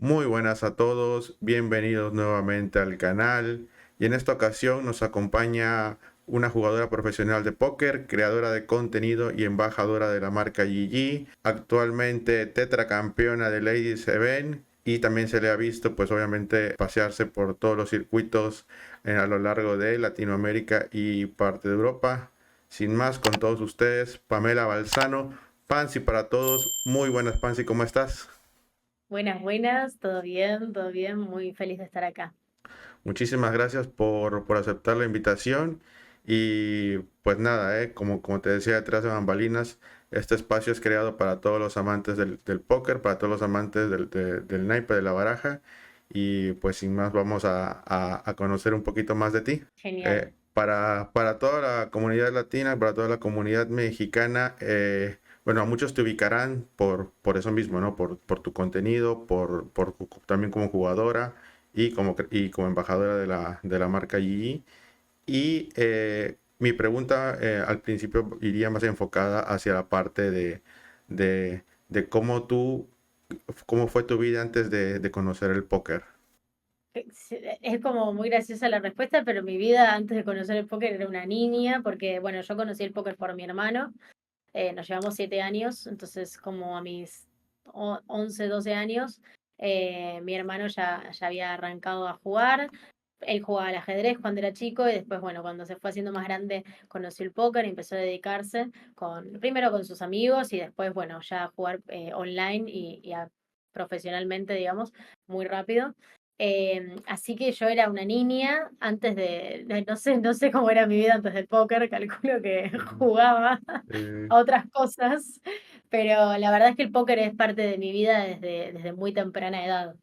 Muy buenas a todos, bienvenidos nuevamente al canal y en esta ocasión nos acompaña una jugadora profesional de póker, creadora de contenido y embajadora de la marca GG, actualmente tetracampeona de Ladies Event y también se le ha visto pues obviamente pasearse por todos los circuitos a lo largo de Latinoamérica y parte de Europa. Sin más, con todos ustedes, Pamela Balzano, Pansy para todos, muy buenas Pansy, ¿cómo estás? Buenas, buenas, todo bien, muy feliz de estar acá. Muchísimas gracias por aceptar la invitación y pues nada, como te decía detrás de bambalinas, este espacio es creado para todos los amantes del póker, para todos los amantes del naipe, de la baraja y pues sin más vamos a conocer un poquito más de ti. Genial. Para toda la comunidad latina, para toda la comunidad mexicana, bueno, a muchos te ubicarán por eso mismo, ¿no? Por tu contenido, también como jugadora y como embajadora de la marca GE. Y mi pregunta al principio iría más enfocada hacia la parte de cómo fue tu vida antes de conocer el póker. Es como muy graciosa la respuesta, pero mi vida antes de conocer el póker era una niña, porque bueno, yo conocí el póker por mi hermano, nos llevamos 7 años, entonces como a mis 11, 12 años, mi hermano ya había arrancado a jugar. Él jugaba al ajedrez cuando era chico y después, bueno, cuando se fue haciendo más grande, conoció el póker y empezó a dedicarse primero con sus amigos y después, bueno, ya a jugar online profesionalmente, digamos, muy rápido. Así que yo era una niña antes no sé cómo era mi vida antes del póker, calculo que Ujú. jugaba Eh, a otras cosas, pero la verdad es que el póker es parte de mi vida desde muy temprana edad.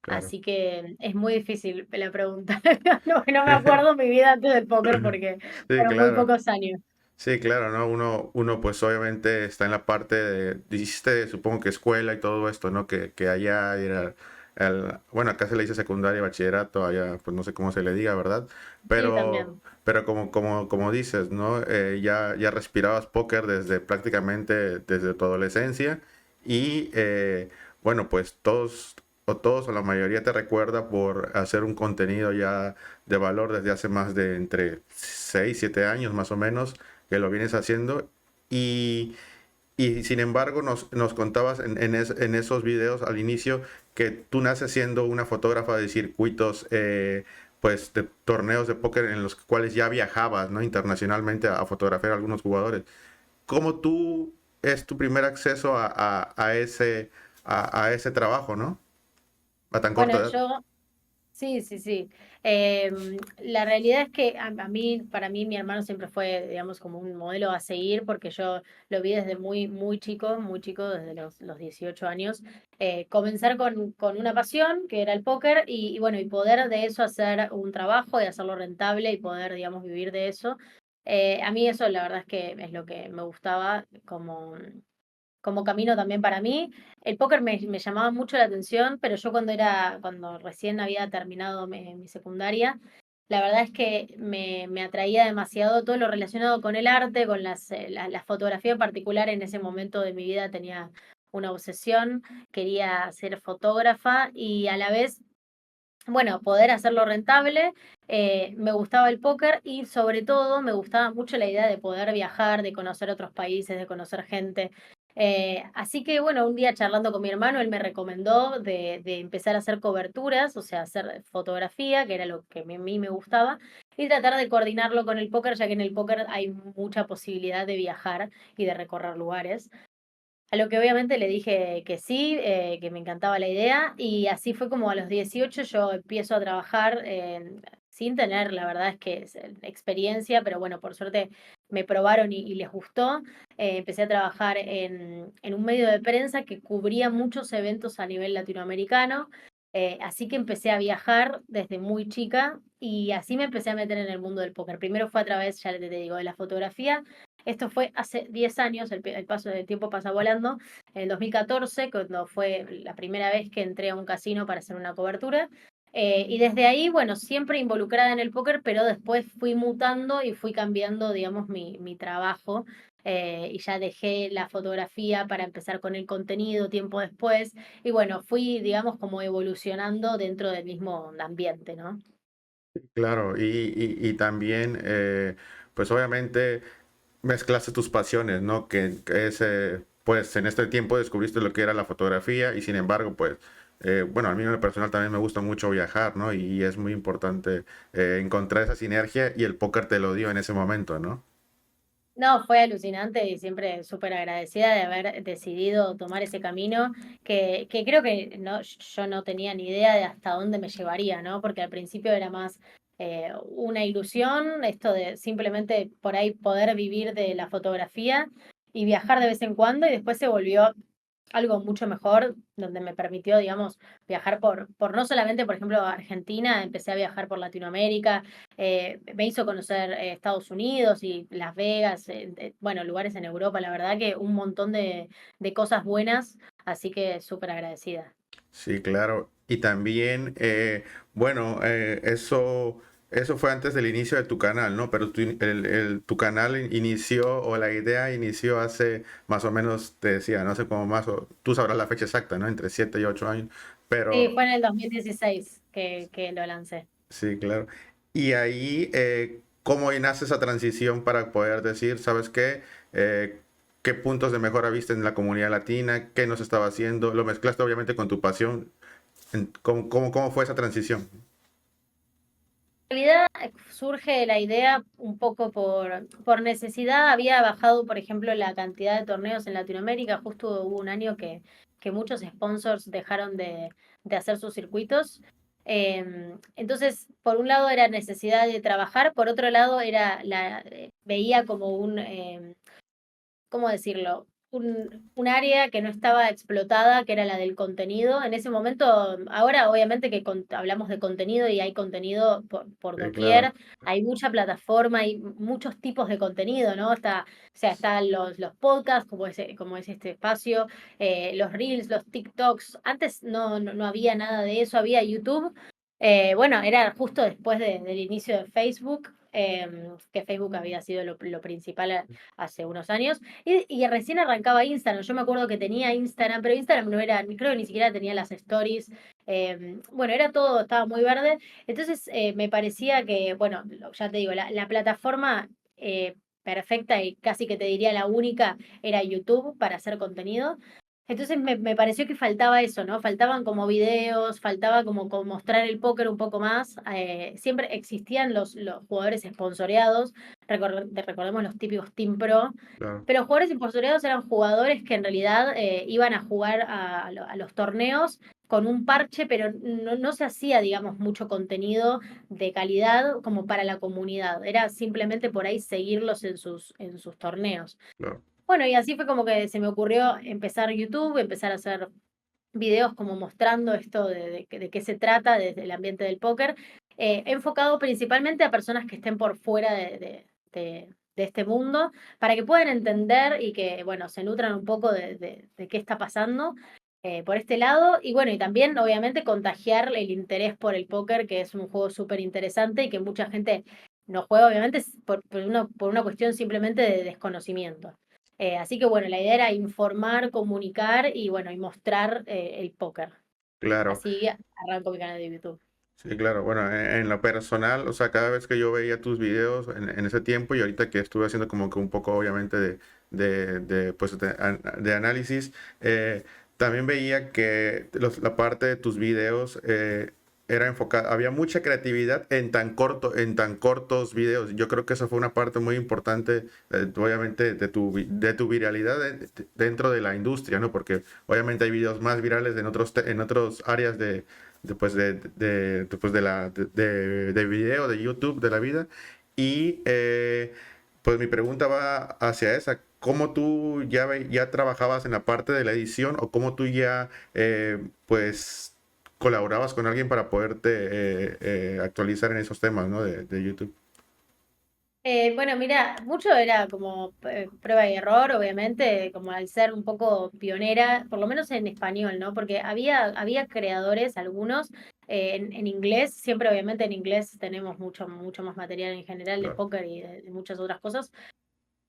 claro. Así que es muy difícil la pregunta. No me acuerdo mi vida antes del póker porque Sí, fueron muy claro. pocos años. Sí, claro, ¿no? Uno pues obviamente está en la parte dijiste, supongo que escuela y todo esto, ¿no? Que allá era, bueno, acá se le dice secundaria, bachillerato, allá pues no sé cómo se le diga, ¿verdad? Sí, Pero, también. pero como dices, ¿no? Ya respirabas póker desde prácticamente desde tu adolescencia y bueno, pues todos o la mayoría te recuerda por hacer un contenido ya de valor desde hace más de entre 6 7 años más o menos que lo vienes haciendo y, y sin embargo nos contabas en esos videos al inicio que tú naces siendo una fotógrafa de circuitos, pues de torneos de póker en los cuales ya viajabas, ¿no? Internacionalmente a fotografiar a algunos jugadores. ¿Cómo tú es tu primer acceso a ese trabajo, ¿no? A tan corta Bueno, edad. sí, sí, sí. La realidad es que para mí, mi hermano siempre fue, digamos, como un modelo a seguir, porque yo lo vi desde muy chico, desde los 18 años, comenzar con una pasión, que era el póker, y bueno, y poder de eso hacer un trabajo y hacerlo rentable y poder, digamos, vivir de eso. A mí eso, la verdad es que es lo que me gustaba como camino también para mí. El póker me llamaba mucho la atención, pero yo cuando recién había terminado mi secundaria, la verdad es que me atraía demasiado todo lo relacionado con el arte, con la fotografía en particular. En ese momento de mi vida tenía una obsesión, quería ser fotógrafa y a la vez, bueno, poder hacerlo rentable. Me gustaba el póker y sobre todo me gustaba mucho la idea de poder viajar, de conocer otros países, de conocer gente. Así que bueno, un día charlando con mi hermano, él me recomendó de empezar a hacer coberturas, o sea, hacer fotografía, que era lo que a mí me gustaba, y tratar de coordinarlo con el póker, ya que en el póker hay mucha posibilidad de viajar y de recorrer lugares. A lo que obviamente le dije que sí, que me encantaba la idea, y así fue como a los 18 yo empiezo a trabajar sin tener, la verdad es que experiencia, pero bueno, por suerte me probaron y les gustó. Empecé a trabajar en un medio de prensa que cubría muchos eventos a nivel latinoamericano, así que empecé a viajar desde muy chica y así me empecé a meter en el mundo del póker. Primero fue a través, ya te digo, de la fotografía. Esto fue hace 10 años, el paso del tiempo pasa volando, en el 2014, cuando fue la primera vez que entré a un casino para hacer una cobertura. Y desde ahí, bueno, siempre involucrada en el póker, pero después fui mutando y fui cambiando, digamos, mi trabajo. Y ya dejé la fotografía para empezar con el contenido tiempo después. Y bueno, fui, digamos, como evolucionando dentro del mismo ambiente, ¿no? Claro, y también, pues obviamente mezclaste tus pasiones, ¿no? Que es, pues en este tiempo descubriste lo que era la fotografía y sin embargo, pues, bueno, a mí en lo personal también me gusta mucho viajar, ¿no? Y es muy importante encontrar esa sinergia y el póker te lo dio en ese momento, ¿no? No, fue alucinante y siempre súper agradecida de haber decidido tomar ese camino, que creo que no, yo no tenía ni idea de hasta dónde me llevaría, ¿no? Porque al principio era más una ilusión, esto de simplemente por ahí poder vivir de la fotografía y viajar de vez en cuando, y después se volvió algo mucho mejor, donde me permitió, digamos, viajar por no solamente, por ejemplo, Argentina, empecé a viajar por Latinoamérica, me hizo conocer Estados Unidos y Las Vegas, bueno, lugares en Europa, la verdad que un montón de cosas buenas, así que súper agradecida. Sí, claro. Y también, bueno, eso fue antes del inicio de tu canal, ¿no? Pero tu canal inició, o la idea inició hace más o menos, te decía, no sé cómo más, tú sabrás la fecha exacta, ¿no? Entre 7 y 8 años. Sí, Pero fue en el 2016 que lo lancé. sí, claro. Y ahí, ¿cómo nace esa transición para poder decir, ¿sabes qué? ¿Qué puntos de mejora viste en la comunidad latina? ¿Qué nos estaba haciendo? Lo mezclaste obviamente con tu pasión. ¿Cómo fue esa transición? En realidad surge la idea un poco por necesidad. Había bajado, por ejemplo, la cantidad de torneos en Latinoamérica. Justo hubo un año que muchos sponsors dejaron de hacer sus circuitos. Entonces, por un lado era necesidad de trabajar, por otro lado veía como ¿cómo decirlo? Un área que no estaba explotada, que era la del contenido. En ese momento, ahora obviamente que hablamos de contenido y hay contenido por Claro, doquier, hay mucha plataforma, hay muchos tipos de contenido, ¿no? O sea, están los podcasts, como es este espacio, los reels, los TikToks. Antes no había nada de eso, había YouTube. Bueno, era justo después del inicio de Facebook, que Facebook había sido lo principal hace unos años. Y recién arrancaba Instagram. Yo me acuerdo que tenía Instagram, pero Instagram no era, creo que ni siquiera tenía las stories. Bueno, era todo, estaba muy verde. Entonces me parecía que, bueno, ya te digo, la plataforma perfecta y casi que te diría la única era YouTube para hacer contenido. Entonces me pareció que faltaba eso, ¿no? Faltaban como videos, faltaba como mostrar el póker un poco más. Siempre existían los jugadores sponsoreados, recordemos los típicos Team Pro, claro, pero los jugadores sponsoreados eran jugadores que en realidad iban a jugar a los torneos con un parche, pero no se hacía, digamos, mucho contenido de calidad como para la comunidad. Era simplemente por ahí seguirlos en sus torneos. claro. Bueno, y así fue como que se me ocurrió empezar YouTube, empezar a hacer videos como mostrando esto de qué se trata desde el ambiente del póker, enfocado principalmente a personas que estén por fuera de este mundo, para que puedan entender y que, bueno, se nutran un poco de qué está pasando por este lado. Y bueno, y también, obviamente, contagiar el interés por el póker, que es un juego súper interesante y que mucha gente no juega, obviamente, por una cuestión simplemente de desconocimiento. Así que bueno, la idea era informar, comunicar y bueno, y mostrar el póker. Claro, Así arranco mi canal de YouTube. sí, claro. Bueno, en lo personal, o sea, cada vez que yo veía tus videos en ese tiempo y ahorita que estuve haciendo como que un poco, obviamente, pues, de análisis, también veía que la parte de tus videos era enfocada, había mucha creatividad en tan cortos videos. Yo creo que esa fue una parte muy importante, obviamente, de tu viralidad dentro de la industria, ¿no? Porque obviamente hay videos más virales en otros áreas pues de video, de YouTube, de la vida. Y pues mi pregunta va hacia esa. ¿Cómo tú ya trabajabas en la parte de la edición o cómo tú ya pues colaborabas con alguien para poderte actualizar en esos temas, ¿no? De YouTube. Bueno, mira, mucho era como prueba y error, obviamente, como al ser un poco pionera, por lo menos en español, ¿no? Porque había creadores, algunos, en inglés, siempre obviamente en inglés tenemos mucho más material en general de Claro. póker y de muchas otras cosas,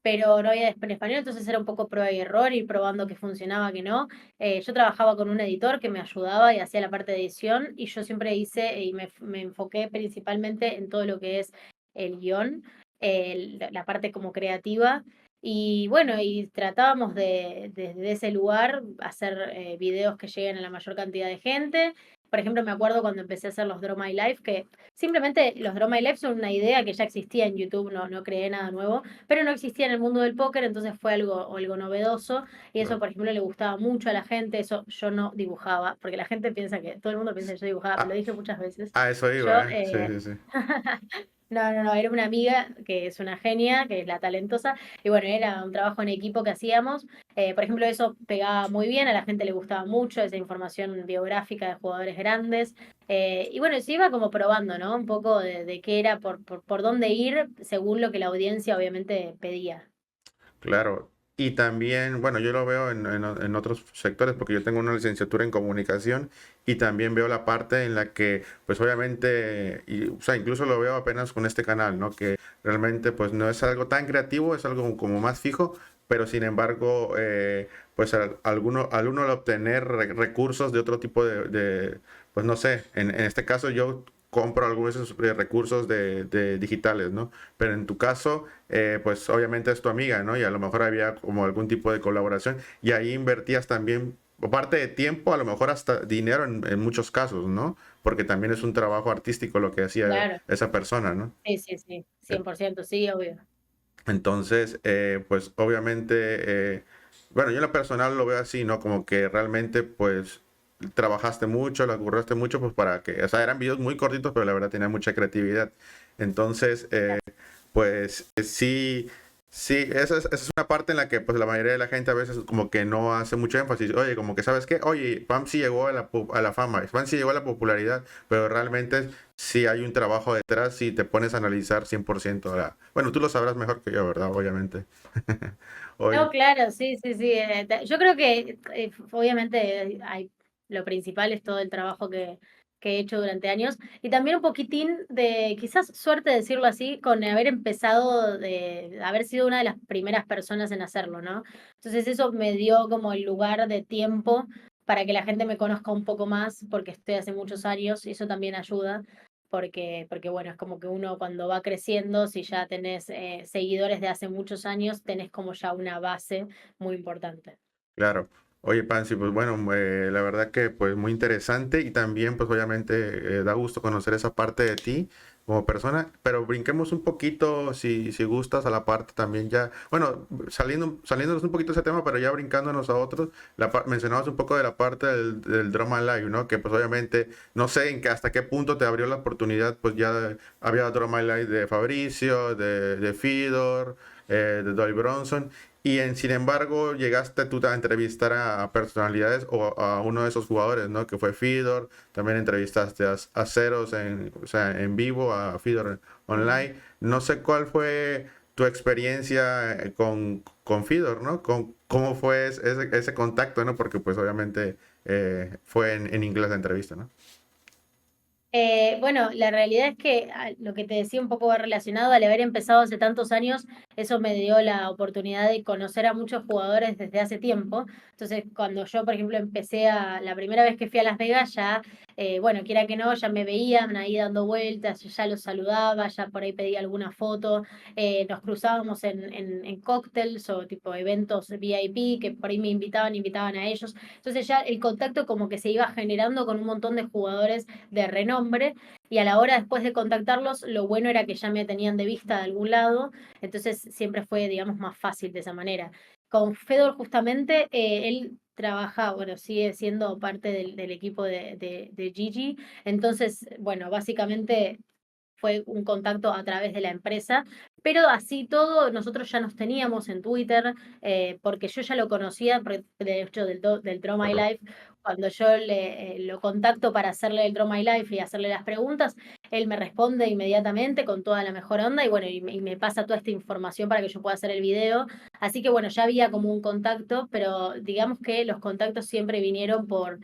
pero no había en español, entonces era un poco prueba y error, ir probando que funcionaba, que no. Yo trabajaba con un editor que me ayudaba y hacía la parte de edición, y yo siempre hice y me enfoqué principalmente en todo lo que es el guión, la parte como creativa. Y bueno, y tratábamos de, desde ese lugar, hacer videos que lleguen a la mayor cantidad de gente. Por ejemplo, me acuerdo cuando empecé a hacer los Draw My Life, que simplemente los Draw My Life son una idea que ya existía en YouTube, no creé nada nuevo, pero no existía en el mundo del póker, entonces fue algo novedoso, y eso, Claro. por ejemplo, le gustaba mucho a la gente. Eso yo no dibujaba, porque la gente piensa que, todo el mundo piensa que yo dibujaba, lo Ah, dije muchas veces. a eso Yo, iba, ¿eh? Sí, sí, sí. no, era una amiga que es una genia, que es la talentosa, y bueno, era un trabajo en equipo que hacíamos. Por ejemplo, eso pegaba muy bien, a la gente le gustaba mucho esa información biográfica de jugadores grandes. Y bueno, se iba como probando, ¿no? Un poco de qué era, por dónde ir, según lo que la audiencia obviamente pedía. Claro. Y también, bueno, yo lo veo en otros sectores porque yo tengo una licenciatura en comunicación y también veo la parte en la que, pues obviamente, o sea, incluso lo veo apenas con este canal, ¿no? Que realmente, pues no es algo tan creativo, es algo como más fijo, pero sin embargo, pues al uno al obtener recursos de otro tipo pues no sé, en este caso yo compro algunos de esos recursos de digitales, ¿no? Pero en tu caso pues obviamente es tu amiga, ¿no? Y a lo mejor había como algún tipo de colaboración y ahí invertías también, aparte de tiempo, a lo mejor hasta dinero en muchos casos, ¿no? Porque también es un trabajo artístico lo que hacía Claro, esa persona, ¿no? sí, sí, sí, Eh, 100% sí, obvio. Entonces, pues obviamente, bueno, yo en lo personal lo veo así, ¿no? Como que realmente, pues, trabajaste mucho, la curraste mucho, pues para que, o sea, eran videos muy cortitos, pero la verdad tenía mucha creatividad. Entonces, pues sí, sí, esa es una parte en la que pues la mayoría de la gente a veces como que no hace mucho énfasis. Oye, como que sabes qué, oye, Pam sí llegó a a la fama, Pam sí llegó a la popularidad, pero realmente sí hay un trabajo detrás si te pones a analizar 100% Bueno, tú lo sabrás mejor que yo, ¿verdad? Obviamente. No, Oye, claro, sí, sí, sí. Yo creo que obviamente lo principal es todo el trabajo que he hecho durante años, y también un poquitín de quizás suerte, decirlo así, con haber empezado, de haber sido una de las primeras personas en hacerlo, ¿no? Entonces eso me dio como el lugar de tiempo para que la gente me conozca un poco más, porque estoy hace muchos años y eso también ayuda. Porque bueno, es como que uno cuando va creciendo, si ya tenés seguidores de hace muchos años, tenés como ya una base muy importante. claro. Oye, Pansy, pues bueno, la verdad que pues muy interesante y también pues obviamente da gusto conocer esa parte de ti como persona, pero brinquemos un poquito, si gustas, a la parte también ya, bueno, saliéndonos un poquito de ese tema, pero ya brincándonos a otros, mencionabas un poco de la parte del Drama Live, ¿no? Que pues obviamente, no sé hasta qué punto te abrió la oportunidad, pues ya había Drama Live de Fabricio, de Fidor, de Dolly Bronson. Sin embargo, llegaste tú a entrevistar a personalidades o a uno de esos jugadores, ¿no? Que fue Fidor. También entrevistaste a Ceros o sea, en vivo, a Fidor Mm. online. No sé cuál fue tu experiencia con Fidor, ¿no? ¿Cómo fue ese contacto, ¿no? Porque pues obviamente fue en inglés la entrevista, ¿no? Bueno, la realidad es que lo que te decía un poco va relacionado al haber empezado hace tantos años, eso me dio la oportunidad de conocer a muchos jugadores desde hace tiempo. Entonces, cuando yo, por ejemplo, la primera vez que fui a Las Vegas, ya, bueno, quiera que no, ya me veían ahí dando vueltas, yo ya los saludaba, ya por ahí pedía alguna foto, nos cruzábamos en cócteles o tipo eventos VIP, que por ahí me invitaban a ellos. Entonces ya el contacto como que se iba generando con un montón de jugadores de renombre, y a la hora después de contactarlos, lo bueno era que ya me tenían de vista de algún lado, entonces siempre fue, digamos, más fácil de esa manera. Con Fedor justamente, él trabaja, bueno, sigue siendo parte del equipo de Gigi, entonces, bueno, básicamente fue un contacto a través de la empresa, pero así todo nosotros ya nos teníamos en Twitter, porque yo ya lo conocía, de hecho del Draw My Claro. Life, cuando yo lo contacto para hacerle el Draw My Life y hacerle las preguntas, él me responde inmediatamente con toda la mejor onda y bueno, y me pasa toda esta información para que yo pueda hacer el video. Así que bueno, ya había como un contacto, pero digamos que los contactos siempre vinieron por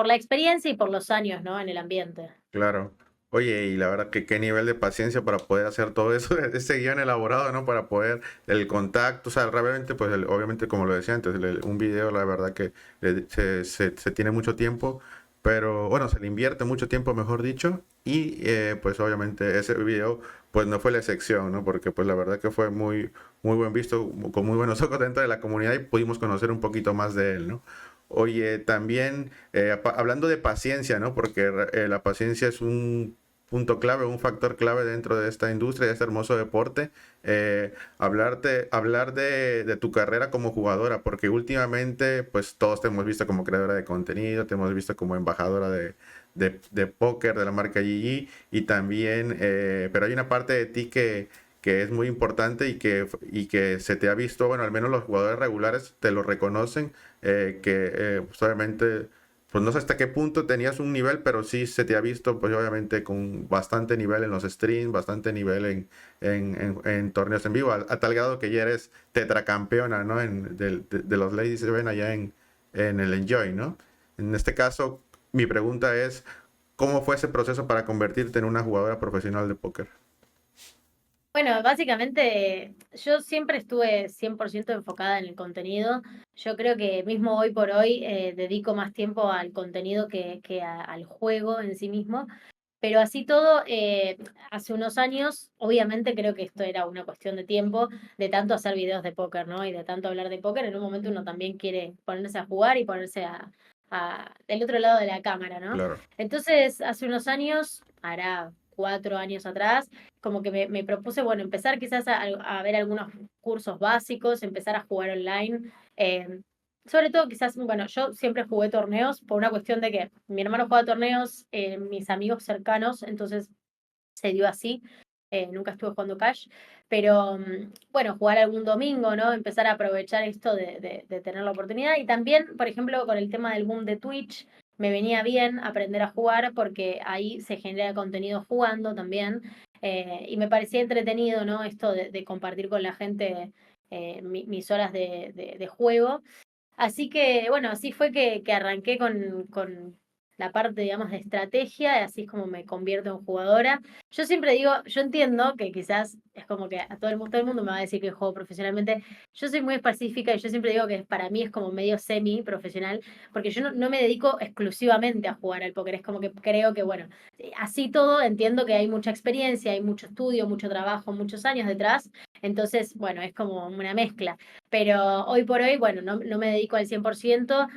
la experiencia y por los años, ¿no? En el ambiente. Claro. Oye, y la verdad que qué nivel de paciencia para poder hacer todo eso, ese guión elaborado, ¿no? Para poder, el contacto, o sea, realmente, pues obviamente, como lo decía antes, un video, la verdad que se tiene mucho tiempo, pero bueno, se le invierte mucho tiempo, mejor dicho, y pues obviamente ese video, pues no fue la excepción, ¿no? Porque pues la verdad que fue muy, muy buen visto, con muy buenos ojos dentro de la comunidad y pudimos conocer un poquito más de él, ¿no? Oye, también hablando de paciencia, ¿no? Porque la paciencia es un punto clave, un factor clave dentro de esta industria, de este hermoso deporte. Hablar de tu carrera como jugadora, porque últimamente, pues todos te hemos visto como creadora de contenido, te hemos visto como embajadora de póker de la marca GG, y también, pero hay una parte de ti que es muy importante y que se te ha visto, bueno, al menos los jugadores regulares te lo reconocen, pues obviamente, pues no sé hasta qué punto tenías un nivel, pero sí se te ha visto, pues obviamente con bastante nivel en los streams, bastante nivel en torneos en vivo, a tal grado que ya eres tetracampeona, ¿no? De los Ladies Event allá en el Enjoy, ¿no? En este caso, mi pregunta es, ¿cómo fue ese proceso para convertirte en una jugadora profesional de póker? Bueno, básicamente yo siempre estuve 100% enfocada en el contenido. Yo creo que mismo hoy por hoy dedico más tiempo al contenido que al juego en sí mismo. Pero así todo, hace unos años, obviamente creo que esto era una cuestión de tiempo, de tanto hacer videos de póker, ¿no? Y de tanto hablar de póker, en un momento uno también quiere ponerse a jugar y ponerse del otro lado de la cámara, ¿no? Claro. Entonces, hace unos años, hará 4 años atrás, como que me propuse, bueno, empezar quizás a ver algunos cursos básicos, empezar a jugar online. Sobre todo, quizás, bueno, yo siempre jugué torneos por una cuestión de que mi hermano juega torneos, mis amigos cercanos, entonces se dio así. Nunca estuve jugando Cash, pero bueno, jugar algún domingo, ¿no? Empezar a aprovechar esto de tener la oportunidad. Y también, por ejemplo, con el tema del boom de Twitch, me venía bien aprender a jugar porque ahí se genera contenido jugando también. Y me parecía entretenido, ¿no? Esto de compartir con la gente mis horas de juego. Así que, bueno, así fue que arranqué con la parte, digamos, de estrategia, y así es como me convierto en jugadora. Yo siempre digo, yo entiendo que quizás es como que a todo el mundo me va a decir que juego profesionalmente. Yo soy muy específica y yo siempre digo que para mí es como medio semi-profesional, porque yo no me dedico exclusivamente a jugar al póker. Es como que creo que, bueno, así todo entiendo que hay mucha experiencia, hay mucho estudio, mucho trabajo, muchos años detrás. Entonces, bueno, es como una mezcla. Pero hoy por hoy, bueno, no me dedico al 100%,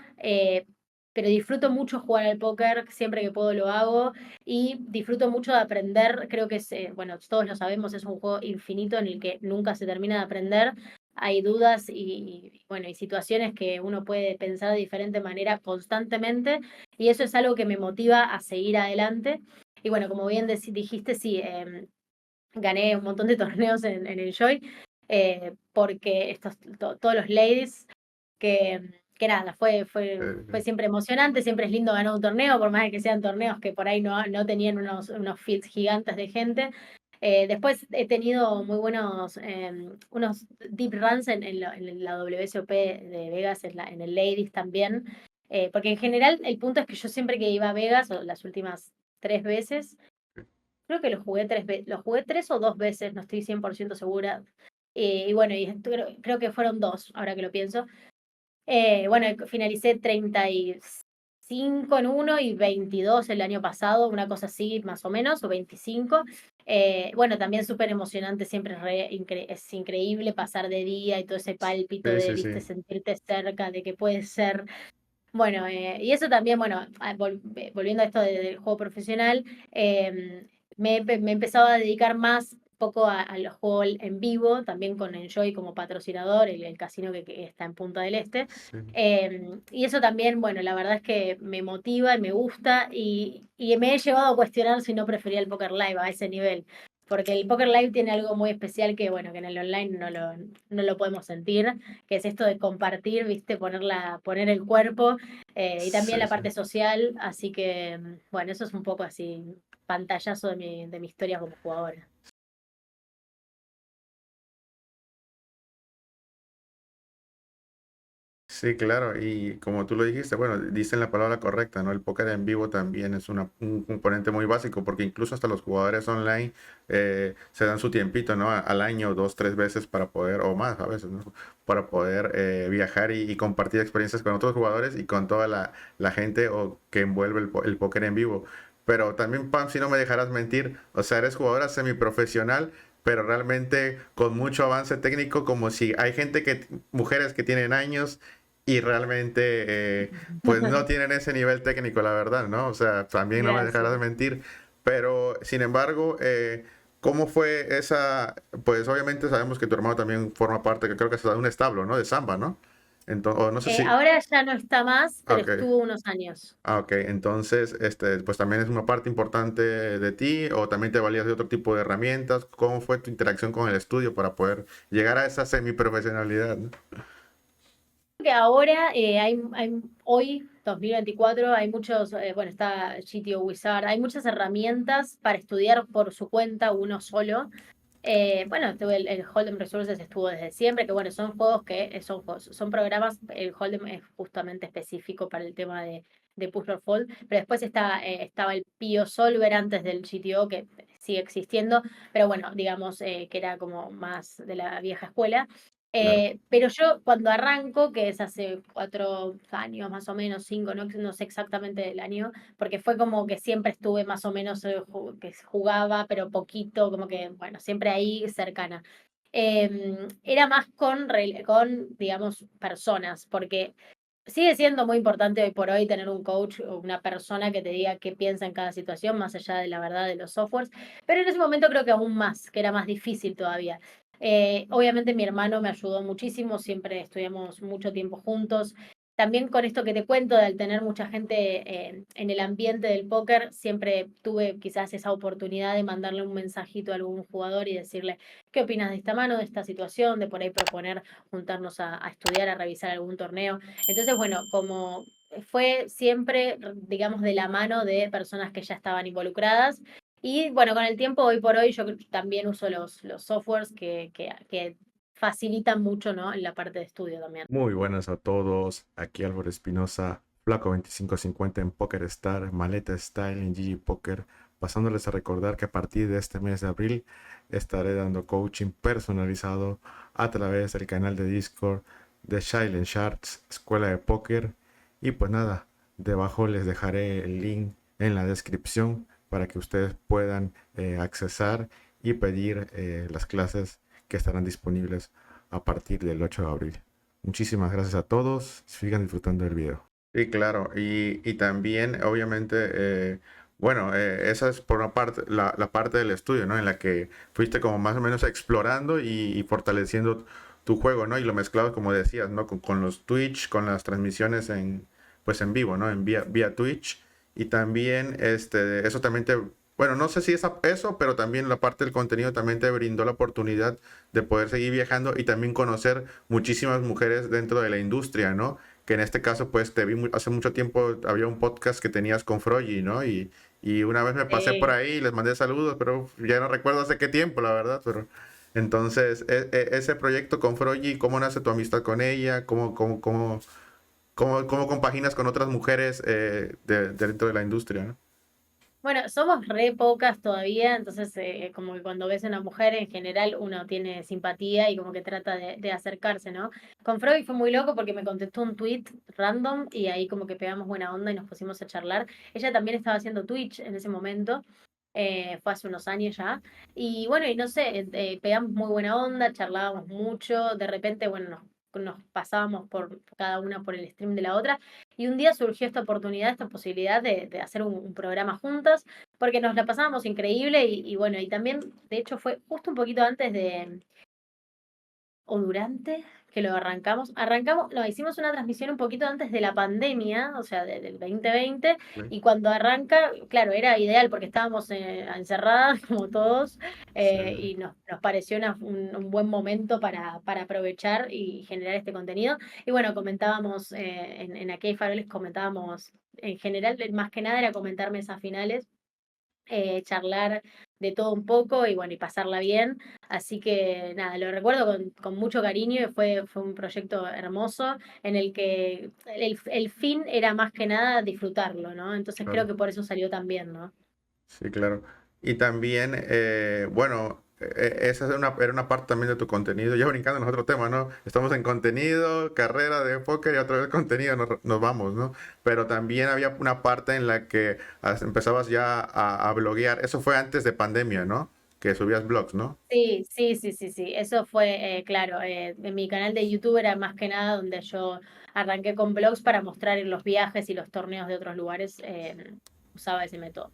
pero disfruto mucho jugar al póker, siempre que puedo lo hago y disfruto mucho de aprender. Creo que es, bueno, todos lo sabemos, es un juego infinito en el que nunca se termina de aprender. Hay dudas bueno, y situaciones que uno puede pensar de diferente manera constantemente y eso es algo que me motiva a seguir adelante. Y bueno, como bien dijiste, sí, gané un montón de torneos en el Joy, porque todos los ladies, que nada, fue siempre emocionante, siempre es lindo ganar un torneo, por más de que sean torneos que por ahí no tenían unos fields gigantes de gente. Después he tenido muy buenos, unos deep runs en la WSOP de Vegas, en el Ladies también, porque en general el punto es que yo siempre que iba a Vegas, o las últimas 3 veces, creo que lo jugué 3 o 2 veces, no estoy 100% segura. Y bueno, creo que fueron dos, ahora que lo pienso. Bueno, finalicé 35 en uno y 22 el año pasado, una cosa así más o menos, o 25. Bueno, también súper emocionante, siempre es increíble pasar de día y todo ese pálpito Sí, de, sí, viste, sí. sentirte cerca, de que puede ser. Bueno, y eso también, bueno, volviendo a esto del juego profesional, me he empezado a dedicar más poco al juego en vivo, también con Enjoy como patrocinador, el casino que está en Punta del Este. Sí. Y eso también, bueno, la verdad es que me motiva y me gusta y me he llevado a cuestionar si no prefería el Poker Live a ese nivel, porque el Poker Live tiene algo muy especial que, bueno, que en el online no lo podemos sentir, que es esto de compartir, ¿viste? Poner el cuerpo y también Sí, la sí. parte social, así que, bueno, eso es un poco así, pantallazo de mi historia como jugadora. Sí, claro, y como tú lo dijiste, bueno, dicen la palabra correcta, ¿no? El póker en vivo también es un componente muy básico, porque incluso hasta los jugadores online se dan su tiempito, ¿no? Al año, dos, tres veces para poder, o más a veces, ¿no? Para poder viajar y compartir experiencias con otros jugadores y con toda la gente que envuelve el póker en vivo. Pero también, Pam, si no me dejarás mentir, o sea, eres jugadora semiprofesional, pero realmente con mucho avance técnico, como si hay mujeres que tienen años y realmente pues no tienen ese nivel técnico, la verdad, ¿no? O sea, también no me dejarás de Gracias. mentir, pero sin embargo, ¿cómo fue esa? Pues obviamente sabemos que tu hermano también forma parte, que creo que es de un establo, ¿no? De samba, ¿no? Entonces, o no sé si... Ahora ya no está más, Ah, pero ok. estuvo unos años. Ah, ok. Entonces, pues también es una parte importante de ti, o también te valías de otro tipo de herramientas. ¿Cómo fue tu interacción con el estudio para poder llegar a esa semiprofesionalidad, ¿no? Que ahora hoy, 2024, hay muchos, bueno, está GTO Wizard, hay muchas herramientas para estudiar por su cuenta uno solo. Bueno, el Hold'em Resources estuvo desde siempre, que bueno, son juegos son programas, el Hold'em es justamente específico para el tema de Push or Fold, pero después estaba el Pio Solver antes del GTO, que sigue existiendo, pero bueno, digamos que era como más de la vieja escuela. Claro. Pero yo cuando arranco, que es hace 4 años más o menos, 5, no sé exactamente el año, porque fue como que siempre estuve más o menos, que jugaba, pero poquito, como que, bueno, siempre ahí cercana. Era más con, digamos, personas, porque sigue siendo muy importante hoy por hoy tener un coach o una persona que te diga qué piensa en cada situación, más allá de la verdad de los softwares, pero en ese momento creo que aún más, que era más difícil todavía. Obviamente mi hermano me ayudó muchísimo, siempre estudiamos mucho tiempo juntos. También con esto que te cuento, de al tener mucha gente en el ambiente del póker, siempre tuve quizás esa oportunidad de mandarle un mensajito a algún jugador y decirle, ¿qué opinas de esta mano, de esta situación? De por ahí proponer juntarnos a estudiar, a revisar algún torneo. Entonces, bueno, como fue siempre, digamos, de la mano de personas que ya estaban involucradas. Y bueno, con el tiempo, hoy por hoy, yo también uso los softwares que facilitan mucho, ¿no? En la parte de estudio también. Muy buenas a todos. Aquí Álvaro Espinosa, Flaco 2550 en Poker Star, Maleta Style en GG Poker. Pasándoles a recordar que a partir de este mes de abril estaré dando coaching personalizado a través del canal de Discord de Silent Sharks, Escuela de Póker. Y pues nada, debajo les dejaré el link en la descripción para que ustedes puedan accesar y pedir las clases que estarán disponibles a partir del 8 de abril. Muchísimas gracias a todos. Sigan disfrutando del video. Sí, claro. Y también, obviamente, bueno, esa es por una parte, la parte del estudio, ¿no? En la que fuiste como más o menos explorando y fortaleciendo tu juego, ¿no? Y lo mezclado, como decías, ¿no? Con los Twitch, con las transmisiones pues en vivo, ¿no? Vía Twitch. Y también, eso también bueno, no sé si es eso, pero también la parte del contenido también te brindó la oportunidad de poder seguir viajando y también conocer muchísimas mujeres dentro de la industria, ¿no? Que en este caso, pues te vi hace mucho tiempo, había un podcast que tenías con Frogy, ¿no? Y una vez me pasé por ahí y les mandé saludos, pero ya no recuerdo hace qué tiempo, la verdad, pero... Entonces, ese proyecto con Frogy, ¿cómo nace tu amistad con ella? ¿Cómo compaginas con otras mujeres dentro de la industria, ¿no? Bueno, somos re pocas todavía, entonces como que cuando ves a una mujer en general uno tiene simpatía y como que trata de acercarse, ¿no? Con Freud fue muy loco porque me contestó un tweet random y ahí como que pegamos buena onda y nos pusimos a charlar. Ella también estaba haciendo Twitch en ese momento, fue hace unos años ya. Y bueno, y no sé, pegamos muy buena onda, charlábamos mucho, de repente, bueno, nos pasábamos por cada una por el stream de la otra. Y un día surgió esta oportunidad, esta posibilidad de hacer un programa juntas, porque nos la pasábamos increíble y bueno, y también, de hecho, fue justo un poquito antes o durante que lo arrancamos. Arrancamos, no, hicimos una transmisión un poquito antes de la pandemia, o sea, del 2020, Sí, y cuando arranca, claro, era ideal porque estábamos encerradas como todos, sí, y nos pareció un buen momento para aprovechar y generar este contenido. Y bueno, comentábamos, en Aquí hay faroles comentábamos, en general, más que nada era comentar mesas finales, charlar de todo un poco y bueno, y pasarla bien. Así que nada, lo recuerdo con mucho cariño y fue un proyecto hermoso en el que el fin era más que nada disfrutarlo, ¿no? Entonces creo claro. que por eso salió tan bien, ¿no? Sí, claro. Y también, bueno, esa era una parte también de tu contenido. Ya brincando en otro tema, ¿no? Estamos en contenido, carrera de póker y otra vez contenido, nos vamos, ¿no? Pero también había una parte en la que empezabas ya a bloguear. Eso fue antes de pandemia, ¿no? Que subías blogs, ¿no? Sí, sí, sí, sí, sí. Eso fue, claro, en mi canal de YouTube era más que nada donde yo arranqué con blogs para mostrar los viajes y los torneos de otros lugares. Usaba ese método.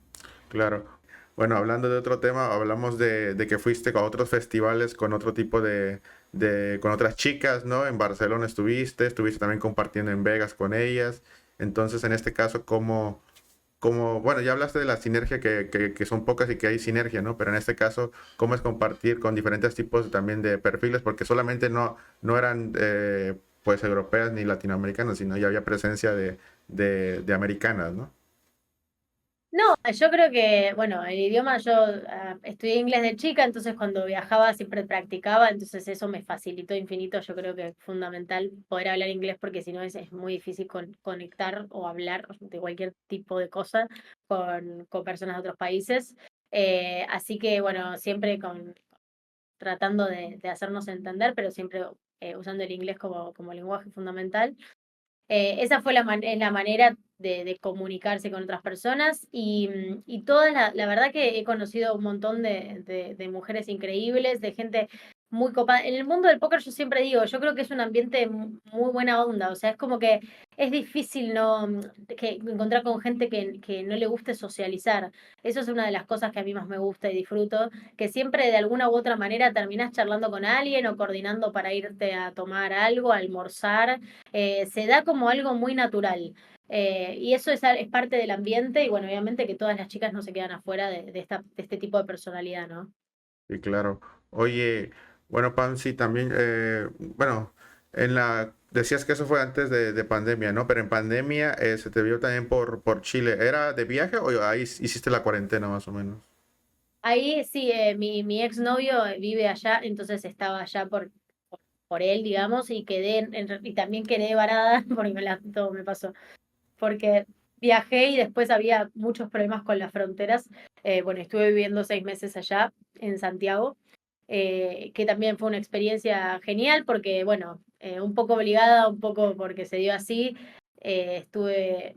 Claro. Bueno, hablando de otro tema, hablamos de que fuiste a otros festivales con otro tipo con otras chicas, ¿no? En Barcelona estuviste también compartiendo en Vegas con ellas. Entonces, en este caso, bueno, ya hablaste de la sinergia que son pocas y que hay sinergia, ¿no? Pero en este caso, ¿cómo es compartir con diferentes tipos también de perfiles? Porque solamente no eran, pues, europeas ni latinoamericanas, sino ya había presencia de americanas, ¿no? No, yo creo que, bueno, el idioma yo estudié inglés de chica, entonces cuando viajaba siempre practicaba, entonces eso me facilitó infinito. Yo creo que es fundamental poder hablar inglés porque si no es muy difícil conectar o hablar de cualquier tipo de cosa con personas de otros países. Así que, bueno, siempre tratando de hacernos entender, pero siempre usando el inglés como lenguaje fundamental. Esa fue la manera de comunicarse con otras personas y toda la verdad que he conocido un montón de mujeres increíbles, de gente muy copada. En el mundo del póker yo siempre digo, yo creo que es un ambiente muy buena onda, o sea, es como que es difícil no encontrar con gente que no le guste socializar. Eso es una de las cosas que a mí más me gusta y disfruto, que siempre de alguna u otra manera terminás charlando con alguien o coordinando para irte a tomar algo, a almorzar. Se da como algo muy natural. Y eso es parte del ambiente y bueno, obviamente que todas las chicas no se quedan afuera de este tipo de personalidad, ¿no? Sí, claro. Oye, bueno, Pam, sí, también, bueno, decías que eso fue antes de pandemia, ¿no? Pero en pandemia se te vio también por Chile. ¿Era de viaje o ahí hiciste la cuarentena más o menos? Ahí sí, mi exnovio vive allá, entonces estaba allá por él, digamos, y y también quedé varada, porque todo me pasó, porque viajé y después había muchos problemas con las fronteras. Bueno, estuve viviendo 6 meses allá en Santiago, que también fue una experiencia genial porque, bueno, un poco obligada, un poco porque se dio así, tuve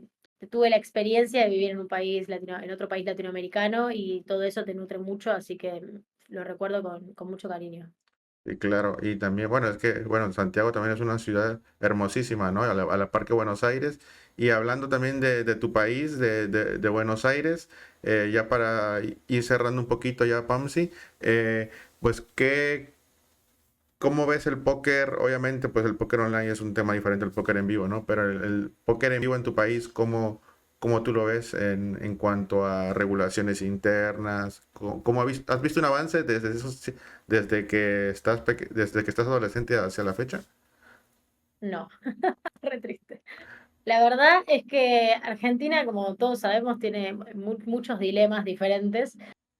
la experiencia de vivir en un país en otro país latinoamericano y todo eso te nutre mucho, así que lo recuerdo con mucho cariño. Sí, claro. Y también, bueno, es que, bueno, Santiago también es una ciudad hermosísima, ¿no? A la par que Buenos Aires. Y hablando también de tu país, de Buenos Aires, ya para ir cerrando un poquito ya, Pamsi, pues, ¿cómo ves el póker? Obviamente, pues el póker online es un tema diferente al póker en vivo, ¿no? Pero el póker en vivo en tu país, ¿cómo tú lo ves en cuanto a regulaciones internas? ¿Has visto un avance desde que estás adolescente hacia la fecha? No, re triste. La verdad es que Argentina, como todos sabemos, tiene muchos dilemas diferentes.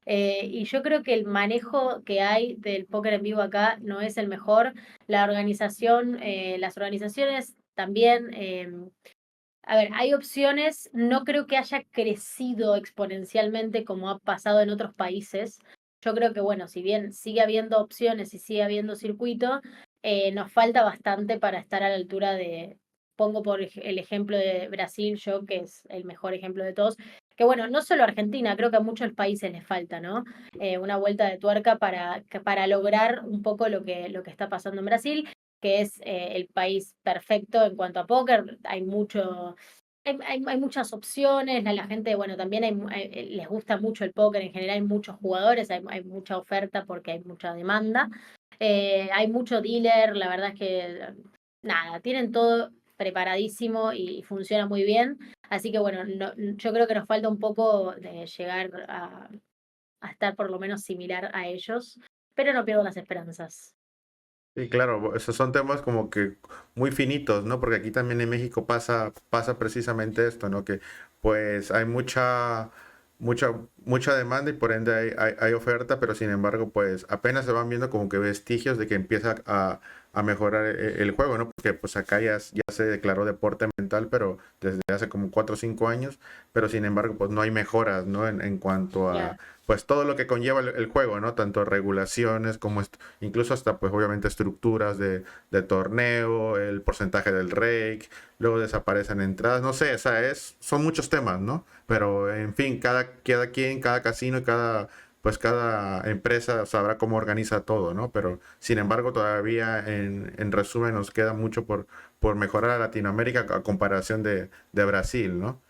Y yo creo que el manejo que hay del póker en vivo acá no es el mejor. Las organizaciones también, a ver, hay opciones, no creo que haya crecido exponencialmente como ha pasado en otros países. Yo creo que, bueno, si bien sigue habiendo opciones y sigue habiendo circuito, nos falta bastante para estar a la altura pongo el ejemplo de Brasil, yo que es el mejor ejemplo de todos, que bueno, no solo Argentina, creo que a muchos países les falta, ¿no? Una vuelta de tuerca para lograr un poco lo que está pasando en Brasil, que es el país perfecto en cuanto a póker. Hay muchas opciones, la gente, bueno, también les gusta mucho el póker en general, hay muchos jugadores, hay mucha oferta porque hay mucha demanda. Hay mucho dealer, la verdad es que nada, tienen todo preparadísimo y funciona muy bien. Así que bueno, yo creo que nos falta un poco de llegar a estar por lo menos similar a ellos, pero no pierdo las esperanzas. Sí, claro, esos son temas como que muy finitos, ¿no? Porque aquí también en México pasa precisamente esto, ¿no? Que pues hay mucha demanda y por ende hay oferta, pero sin embargo, pues apenas se van viendo como que vestigios de que empieza a mejorar el juego, ¿no? Porque pues acá ya se declaró deporte mental, pero desde hace como 4 o 5 años, pero sin embargo, pues no hay mejoras, ¿no? En cuanto a Claro, pues todo lo que conlleva el juego, ¿no? Tanto regulaciones como incluso hasta pues obviamente estructuras de torneo, el porcentaje del rake, luego desaparecen entradas, no sé, o sea, son muchos temas, ¿no? Pero en fin, cada quien, cada casino, pues cada empresa sabrá cómo organiza todo, ¿no? Pero sin embargo todavía en resumen nos queda mucho por mejorar a Latinoamérica a comparación de Brasil, ¿no?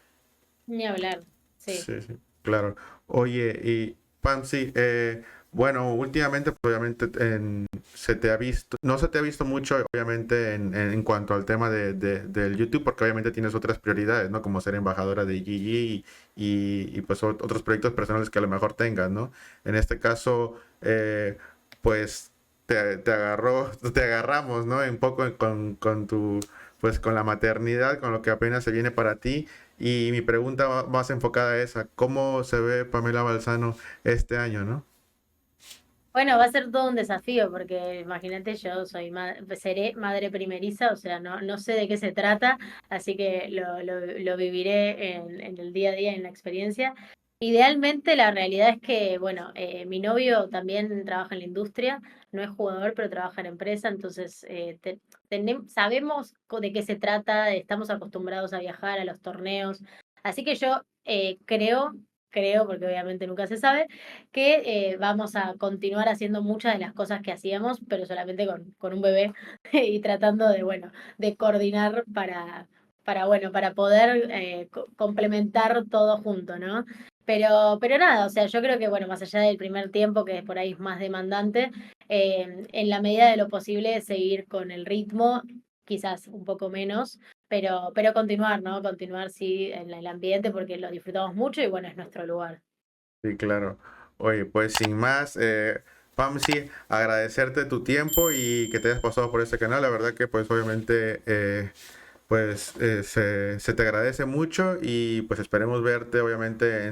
ni hablar, sí. Sí, sí, claro. Oye, y Pamsi, bueno, últimamente, pues, obviamente, se te ha visto, no se te ha visto mucho, obviamente, en cuanto al tema del YouTube, porque obviamente tienes otras prioridades, ¿no? Como ser embajadora de GG y, pues otros proyectos personales que a lo mejor tengas, ¿no? En este caso, pues te agarró, te agarramos, ¿no? Un poco con tu, pues con la maternidad, con lo que apenas se viene para ti. Y mi pregunta va más enfocada a esa, ¿cómo se ve Pamela Balzano este año, no? Bueno, va a ser todo un desafío porque imagínate, yo seré madre primeriza, o sea, no sé de qué se trata, así que lo viviré en el día a día, en la experiencia. Idealmente, la realidad es que, bueno, mi novio también trabaja en la industria, no es jugador, pero trabaja en empresa, entonces sabemos de qué se trata, estamos acostumbrados a viajar a los torneos, así que yo creo, porque obviamente nunca se sabe que vamos a continuar haciendo muchas de las cosas que hacíamos, pero solamente con un bebé y tratando de, bueno, de coordinar bueno, para poder complementar todo junto, ¿no? Pero nada, o sea, yo creo que, bueno, más allá del primer tiempo, que por ahí es más demandante, en la medida de lo posible seguir con el ritmo, quizás un poco menos, pero continuar, ¿no? Continuar, sí, en el ambiente porque lo disfrutamos mucho y, bueno, es nuestro lugar. Sí, claro. Oye, pues sin más, Pamsi, agradecerte tu tiempo y que te hayas pasado por este canal. La verdad que pues obviamente pues se te agradece mucho y pues esperemos verte obviamente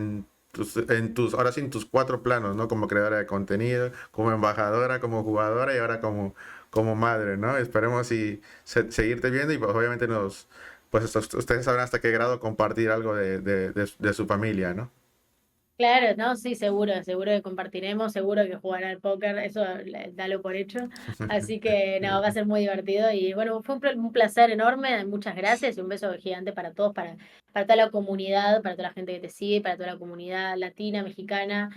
ahora sí en tus cuatro planos, ¿no? Como creadora de contenido, como embajadora, como jugadora y ahora como madre, ¿no? Esperemos y seguirte viendo y pues obviamente pues ustedes sabrán hasta qué grado compartir algo de su familia, ¿no? Claro, no, sí, seguro que compartiremos, seguro que jugará al póker, eso dalo por hecho. Así que no, va a ser muy divertido y bueno, fue un placer enorme, muchas gracias y un beso gigante para todos, para toda la comunidad, para toda la gente que te sigue, para toda la comunidad latina, mexicana.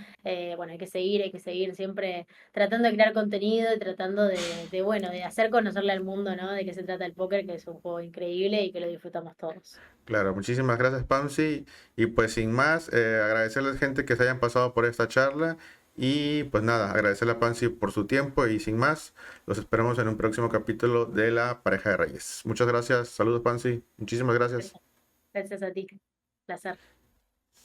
Bueno, hay que seguir siempre tratando de crear contenido y tratando bueno, de hacer conocerle al mundo, ¿no? De qué se trata el póker, que es un juego increíble y que lo disfrutamos todos. Claro, muchísimas gracias, Pamsi. Y pues sin más, agradecerle a la gente que se hayan pasado por esta charla. Y pues nada, agradecerle a Pamsi por su tiempo. Y sin más, los esperamos en un próximo capítulo de La Pareja de Reyes. Muchas gracias. Saludos, Pamsi. Muchísimas gracias. Gracias a ti, placer.